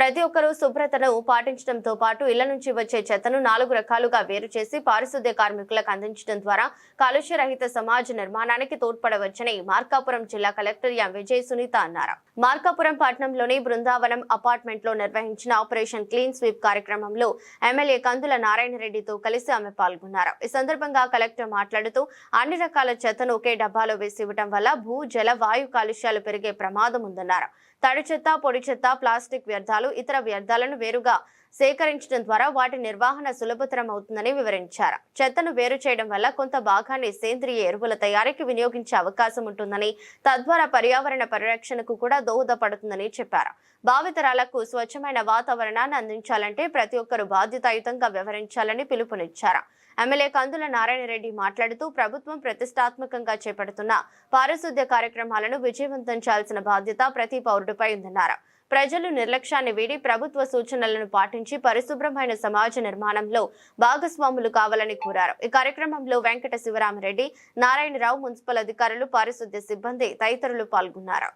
ప్రతి ఒక్కరూ శుభ్రతను పాటించడంతో పాటు ఇళ్ల నుంచి వచ్చే చెత్తను 4 రకాలుగా వేరు చేసి పారిశుద్ధ్య కార్మికులకు అందించడం ద్వారా కాలుష్య రహిత సమాజ నిర్మాణానికి తోడ్పడవచ్చని మార్కాపురం జిల్లా కలెక్టర్ ఎం విజయ సునీత అన్నారు. మార్కాపురం పట్టణంలోని బృందావనం అపార్ట్మెంట్ లో నిర్వహించిన ఆపరేషన్ క్లీన్ స్వీప్ కార్యక్రమంలో ఎమ్మెల్యే కందుల నారాయణ రెడ్డితో కలిసి ఆమె పాల్గొన్నారు. ఈ సందర్భంగా కలెక్టర్ మాట్లాడుతూ అన్ని రకాల చెత్తను ఒకే డబ్బాలో వేసి ఇవ్వడం వల్ల భూ, జల, వాయు కాలుష్యాలు పెరిగే ప్రమాదం ఉందన్నారు. తడి చెత్త, పొడి చెత్త, ప్లాస్టిక్ వ్యర్థాలు, ఇతర వ్యర్థాలను వేరుగా సేకరించడం ద్వారా వాటి నిర్వహణ సులభతరం అవుతుందని వివరించారు. చెత్తను వేరు చేయడం వల్ల కొంత భాగాన్ని సేంద్రియ ఎరువుల తయారీకి వినియోగించే అవకాశం ఉంటుందని, తద్వారా పర్యావరణ పరిరక్షణకు కూడా దోహదపడుతుందని చెప్పారు. భావితరాలకు స్వచ్ఛమైన వాతావరణాన్ని అందించాలంటే ప్రతి ఒక్కరూ బాధ్యతాయుతంగా వ్యవహరించాలని పిలుపునిచ్చారు. ఎమ్మెల్యే కందుల నారాయణ రెడ్డి మాట్లాడుతూ ప్రభుత్వం ప్రతిష్టాత్మకంగా చేపడుతున్న పారిశుద్ధ్య కార్యక్రమాలను విజయవంతం చేయాల్సిన బాధ్యత ప్రతి పౌరుడిపై ఉందన్నారు. ప్రజలు నిర్లక్ష్యాన్ని వీడి ప్రభుత్వ సూచనలను పాటించి పరిశుభ్రమైన సమాజ నిర్మాణంలో భాగస్వాములు కావాలని కోరారు. ఈ కార్యక్రమంలో వెంకట శివరామరెడ్డి, నారాయణరావు, మున్సిపల్ అధికారులు, పారిశుద్ధ్య సిబ్బంది తదితరులు పాల్గొన్నారు.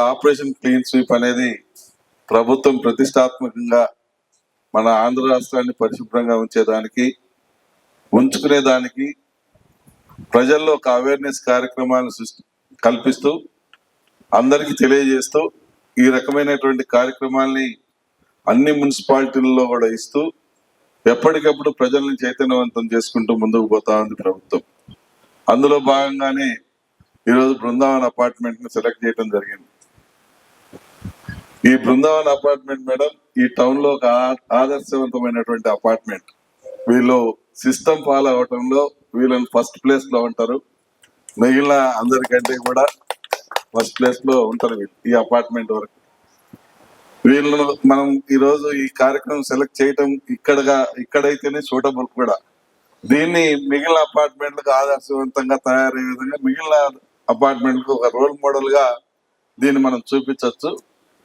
ఆపరేషన్ క్లీన్ స్వీప్ అనేది ప్రభుత్వం ప్రతిష్టాత్మకంగా మన ఆంధ్ర రాష్ట్రాన్ని పరిశుభ్రంగా ఉంచుకునేదానికి ప్రజల్లో ఒక అవేర్నెస్ కార్యక్రమాలను కల్పిస్తూ అందరికీ తెలియజేస్తూ ఈ రకమైనటువంటి కార్యక్రమాల్ని అన్ని మున్సిపాలిటీల్లో కూడా ఇస్తూ ఎప్పటికప్పుడు ప్రజల్ని చైతన్యవంతం చేసుకుంటూ ముందుకు పోతా ఉంది ప్రభుత్వం. అందులో భాగంగానే ఈరోజు బృందావన్ అపార్ట్మెంట్ ని సెలెక్ట్ చేయడం జరిగింది. ఈ బృందావన్ అపార్ట్మెంట్ మేడం ఈ టౌన్ లో ఒక ఆదర్శవంతమైనటువంటి అపార్ట్మెంట్. వీళ్ళు సిస్టమ్ ఫాలో అవటంలో వీళ్ళని ఫస్ట్ ప్లేస్ లో ఉంటారు. మిగిలిన అందరికంటే కూడా ఫస్ట్ ప్లేస్ లో ఉంటారు వీళ్ళు ఈ అపార్ట్మెంట్ వరకు. వీళ్ళను మనం ఈరోజు ఈ కార్యక్రమం సెలెక్ట్ చేయటం ఇక్కడైతేనే సూటబుల్ కూడా. దీన్ని మిగిలిన అపార్ట్మెంట్లకు ఆదర్శవంతంగా తయారయ్యే విధంగా మిగిలిన అపార్ట్మెంట్లకు ఒక రోల్ మోడల్ గా దీన్ని మనం చూపించవచ్చు.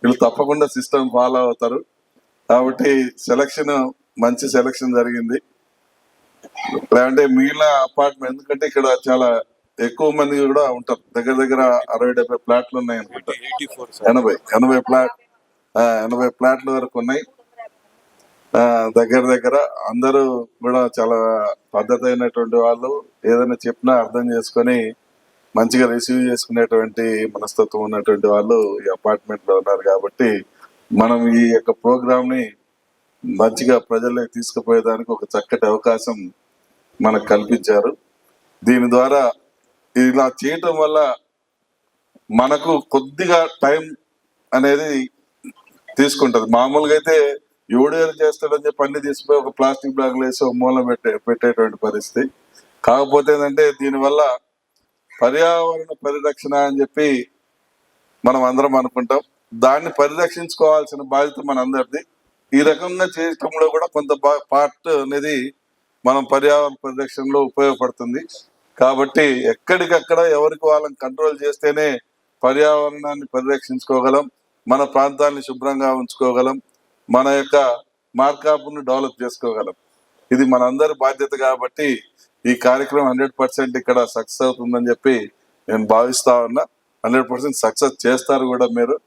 వీళ్ళు తప్పకుండా సిస్టమ్ ఫాలో అవుతారు. కాబట్టి మంచి సెలక్షన్ జరిగింది. లేదంటే మిగిలిన అపార్ట్మెంట్ ఎందుకంటే ఇక్కడ చాలా ఎక్కువ మంది కూడా ఉంటారు. దగ్గర దగ్గర 60-70 ఫ్లాట్లు ఉన్నాయి అనుకుంటా. 80 ఫ్లాట్ల వరకు ఉన్నాయి. దగ్గర అందరూ కూడా చాలా పద్ధతి అయినటువంటి వాళ్ళు, ఏదైనా చెప్పినా అర్థం చేసుకొని మంచిగా రిసీవ్ చేసుకునేటువంటి మనస్తత్వం ఉన్నటువంటి వాళ్ళు ఈ అపార్ట్మెంట్ లో ఉన్నారు. కాబట్టి మనం ఈ యొక్క ప్రోగ్రామ్ ని మంచిగా ప్రజల్లోకి తీసుకుపోయేదానికి ఒక చక్కటి అవకాశం మనకు కల్పించారు. దీని ద్వారా ఇలా చేయటం వల్ల మనకు కొద్దిగా టైం అనేది తీసుకుంటది. మామూలుగా అయితే ఎవడేరు చేస్తాడని చెప్పి అన్ని తీసిపోయి ఒక ప్లాస్టిక్ బ్యాగ్లు వేసి ఒక మూలం పెట్టేటువంటి పరిస్థితి. కాకపోతే ఏంటంటే దీనివల్ల పర్యావరణ పరిరక్షణ అని చెప్పి మనం అందరం అనుకుంటాం. దాన్ని పరిరక్షించుకోవాల్సిన బాధ్యత మనందరిది. ఈ రకంగా చేయటంలో కూడా కొంత పార్ట్ అనేది మనం పర్యావరణ పరిరక్షణలో ఉపయోగపడుతుంది. కాబట్టి ఎక్కడికక్కడ ఎవరికి వాళ్ళని కంట్రోల్ చేస్తేనే పర్యావరణాన్ని పరిరక్షించుకోగలం, మన ప్రాంతాన్ని శుభ్రంగా ఉంచుకోగలం, మన యొక్క మార్కాపుని డెవలప్ చేసుకోగలం. ఇది మనందరి బాధ్యత. కాబట్టి ఈ కార్యక్రమం 100% ఇక్కడ సక్సెస్ అవుతుందని చెప్పి నేను భావిస్తా ఉన్నా. 100% సక్సెస్ చేస్తారు కూడా మీరు.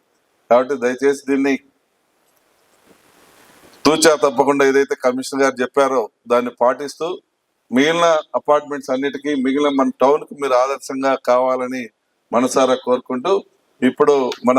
కాబట్టి దయచేసి దీన్ని తూచా తప్పకుండా ఏదైతే కమిషనర్ గారు చెప్పారో దాన్ని పాటిస్తూ మిగిలిన అపార్ట్మెంట్స్ అన్నిటికీ మిగిలిన మన టౌన్ కు మీరు ఆదర్శంగా కావాలని మనసారా కోరుకుంటూ ఇప్పుడు మన